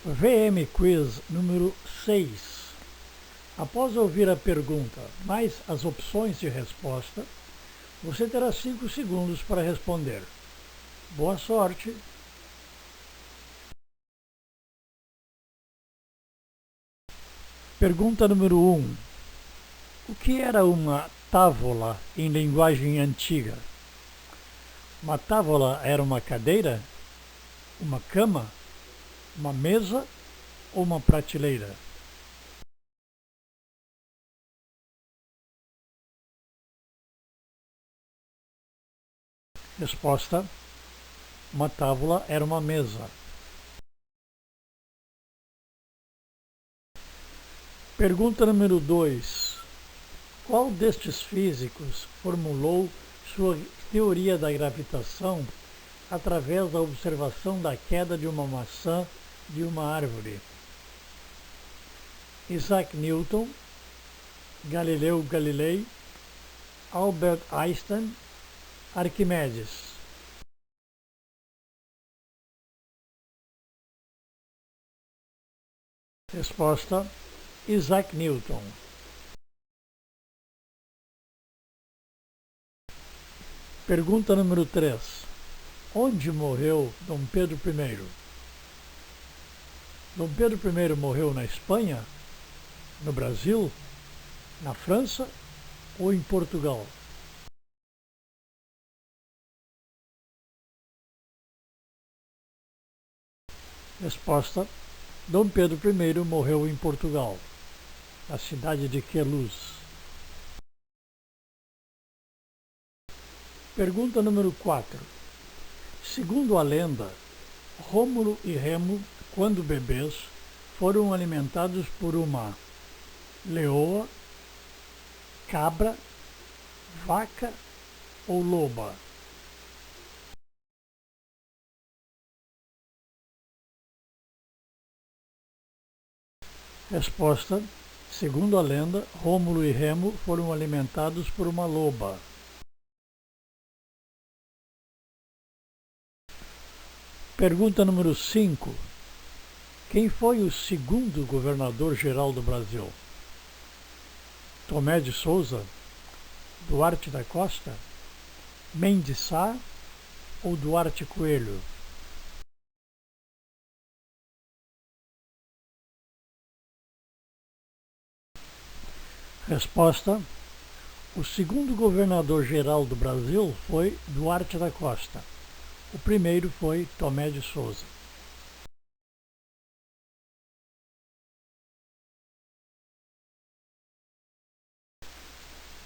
VM Quiz número 6. Após ouvir a pergunta mais as opções de resposta, você terá 5 segundos para responder. Boa sorte! Pergunta número 1. O que era uma távola em linguagem antiga? Uma távola era uma cadeira, uma cama, uma mesa ou uma prateleira? Resposta: uma távola era uma mesa. Pergunta número 2. Qual destes físicos formulou sua teoria da gravitação através da observação da queda de uma maçã de uma árvore? Isaac Newton, Galileu Galilei, Albert Einstein, Arquimedes. Resposta: Isaac Newton. Pergunta número 3. Onde morreu Dom Pedro I? Dom Pedro I morreu na Espanha, no Brasil, na França ou em Portugal? Resposta: Dom Pedro I morreu em Portugal, na cidade de Queluz. Pergunta número 4. Segundo a lenda, Rômulo e Remo, quando bebês, foram alimentados por uma leoa, cabra, vaca ou loba? Resposta: segundo a lenda, Rômulo e Remo foram alimentados por uma loba. Pergunta número 5. Quem foi o segundo governador-geral do Brasil? Tomé de Souza, Duarte da Costa, Mendes Sá ou Duarte Coelho? Resposta: o segundo governador-geral do Brasil foi Duarte da Costa. O primeiro foi Tomé de Souza.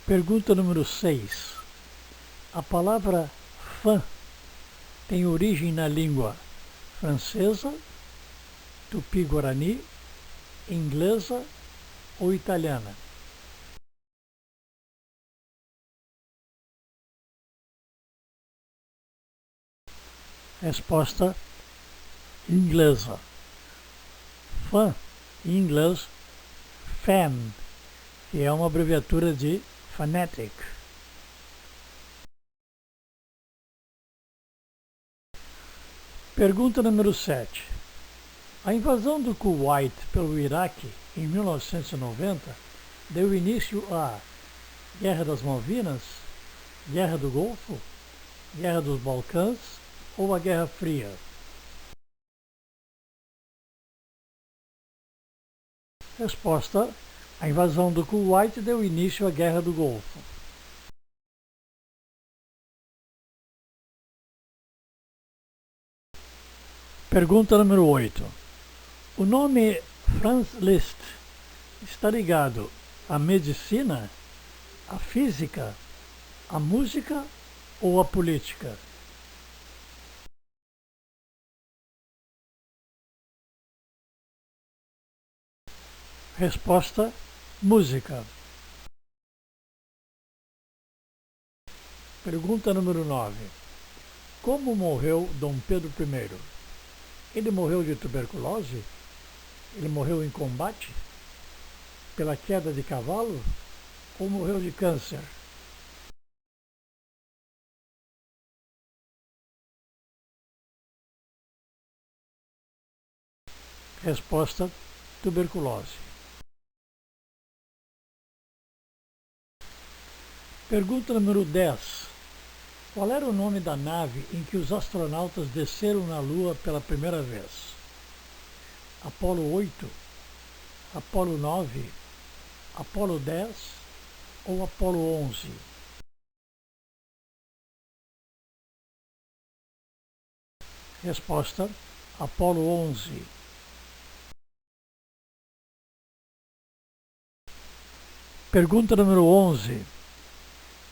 Pergunta número 6. A palavra fã tem origem na língua francesa, tupi-guarani, inglesa ou italiana? Resposta: inglesa. Fã, em inglês, fan, que é uma abreviatura de fanatic. Pergunta número 7. A invasão do Kuwait pelo Iraque em 1990 deu início à Guerra das Malvinas, Guerra do Golfo, Guerra dos Balcãs ou a Guerra Fria? Resposta: a invasão do Kuwait deu início à Guerra do Golfo. Pergunta número 8. O nome Franz Liszt está ligado à medicina, à física, à música ou à política? Resposta: música. Pergunta número 9. Como morreu Dom Pedro I? Ele morreu de tuberculose? Ele morreu em combate? Pela queda de cavalo? Ou morreu de câncer? Resposta: tuberculose. Pergunta número 10. Qual era o nome da nave em que os astronautas desceram na Lua pela primeira vez? Apolo 8, Apolo 9, Apolo 10 ou Apolo 11? Resposta: Apolo 11. Pergunta número 11.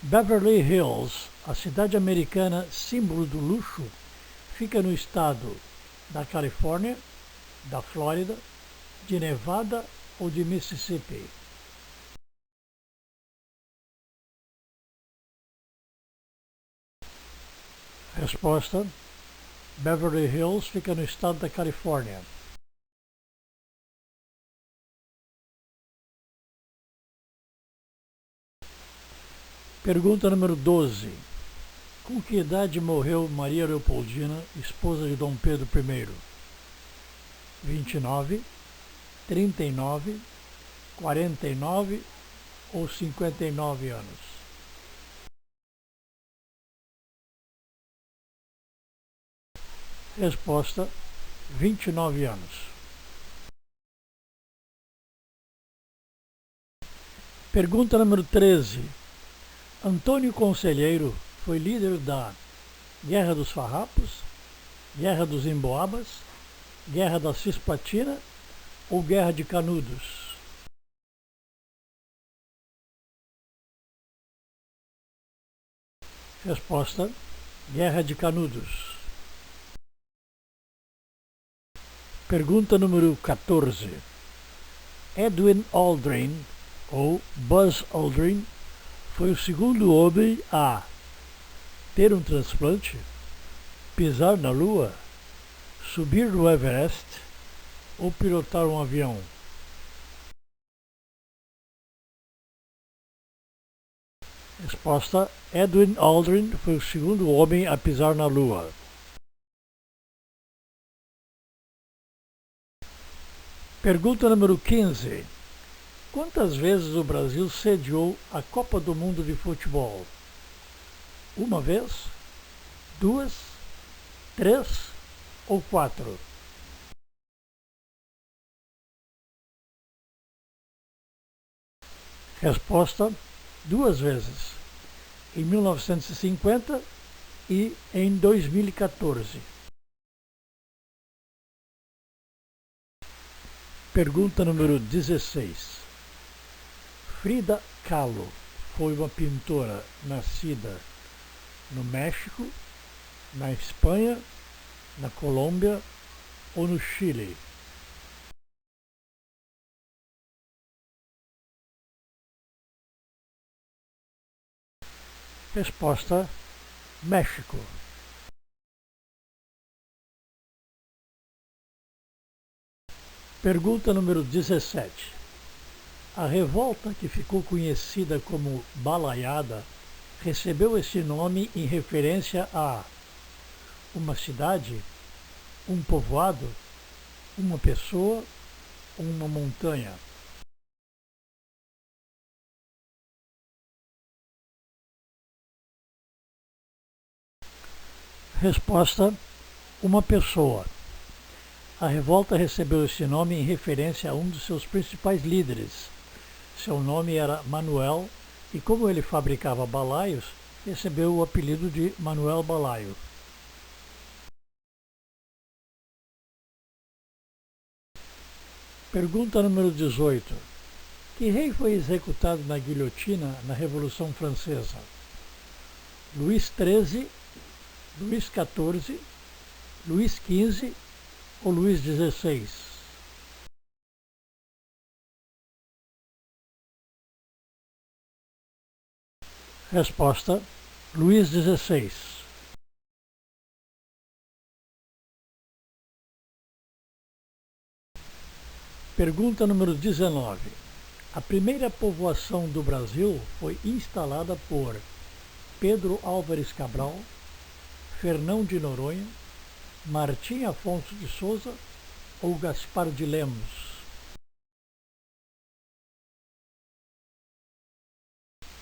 Beverly Hills, a cidade americana símbolo do luxo, fica no estado da Califórnia, da Flórida, de Nevada ou de Mississippi? Resposta: Beverly Hills fica no estado da Califórnia. Pergunta número 12. Com que idade morreu Maria Leopoldina, esposa de Dom Pedro I? 29, 39, 49 ou 59 anos? Resposta: 29 anos. Pergunta número 13. Antônio Conselheiro foi líder da Guerra dos Farrapos, Guerra dos Emboabas, Guerra da Cisplatina ou Guerra de Canudos? Resposta: Guerra de Canudos. Pergunta número 14. Edwin Aldrin, ou Buzz Aldrin, foi o segundo homem a ter um transplante, pisar na Lua, subir no Everest ou pilotar um avião? Resposta: Edwin Aldrin foi o segundo homem a pisar na Lua. Pergunta número 15. Quantas vezes o Brasil sediou a Copa do Mundo de Futebol? Uma vez? Duas? Três ou quatro? Resposta: duas vezes. Em 1950 e em 2014. Pergunta número 16. Frida Kahlo foi uma pintora nascida no México, na Espanha, na Colômbia ou no Chile? Resposta: México. Pergunta número 17. A revolta que ficou conhecida como Balaiada recebeu esse nome em referência a uma cidade, um povoado, uma pessoa ou uma montanha? Resposta: uma pessoa. A revolta recebeu esse nome em referência a um dos seus principais líderes. Seu nome era Manuel e, como ele fabricava balaios, recebeu o apelido de Manuel Balaio. Pergunta número 18. Que rei foi executado na guilhotina na Revolução Francesa? Luís XIII, Luís XIV, Luís XV ou Luís XVI? Resposta: Luís XVI. Pergunta número 19. A primeira povoação do Brasil foi instalada por Pedro Álvares Cabral, Fernão de Noronha, Martim Afonso de Souza ou Gaspar de Lemos?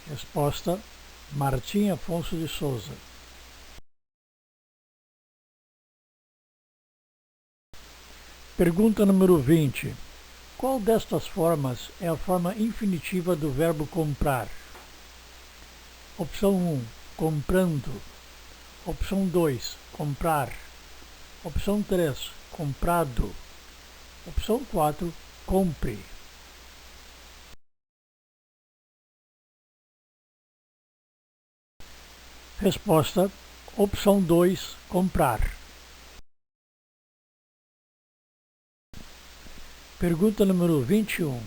Resposta: Martim Afonso de Souza. Pergunta número 20. Qual destas formas é a forma infinitiva do verbo comprar? Opção 1, comprando. Opção 2, comprar. Opção 3, comprado. Opção 4, compre. Resposta: opção 2, comprar. Pergunta número 21.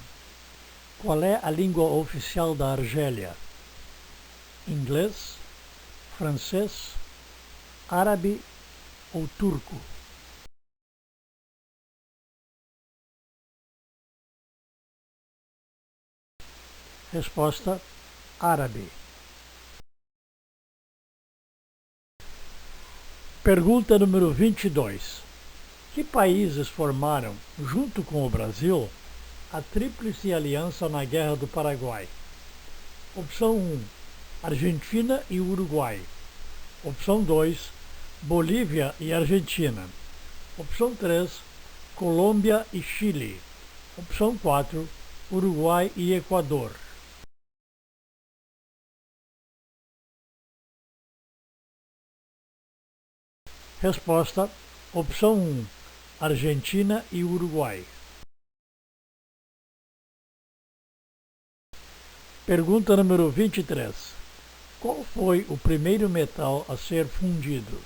Qual é a língua oficial da Argélia? Inglês, francês, árabe ou turco? Resposta: árabe. Pergunta número 22. Que países formaram, junto com o Brasil, a Tríplice Aliança na Guerra do Paraguai? Opção 1, Argentina e Uruguai. Opção 2, Bolívia e Argentina. Opção 3, Colômbia e Chile. Opção 4, Uruguai e Equador. Resposta: opção 1, Argentina e Uruguai. Pergunta número 23. Qual foi o primeiro metal a ser fundido?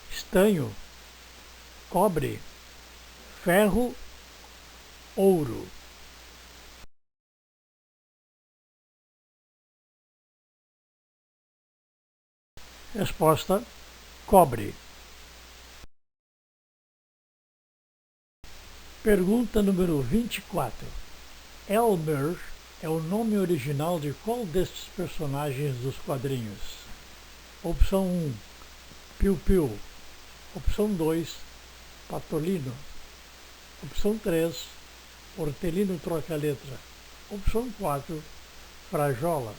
Estanho, cobre, ferro, ouro. Resposta: cobre. Pergunta número 24. Elmer é o nome original de qual destes personagens dos quadrinhos? Opção 1, Piu-Piu. Opção 2, Patolino. Opção 3, Hortelino Troca-Letra. Opção 4, Frajola.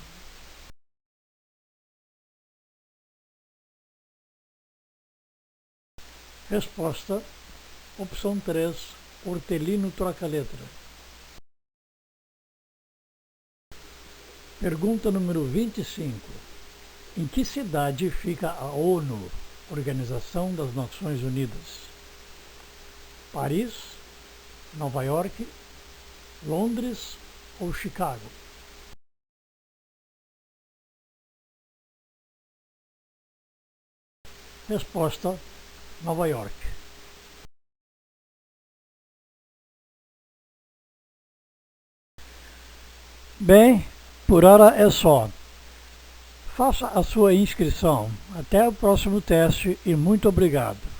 Resposta: opção 3, Hortelino Troca-Letra. Pergunta número 25. Em que cidade fica a ONU, Organização das Nações Unidas? Paris, Nova York, Londres ou Chicago? Resposta: Nova York. Bem, por hora é só. Faça a sua inscrição. Até o próximo teste e muito obrigado.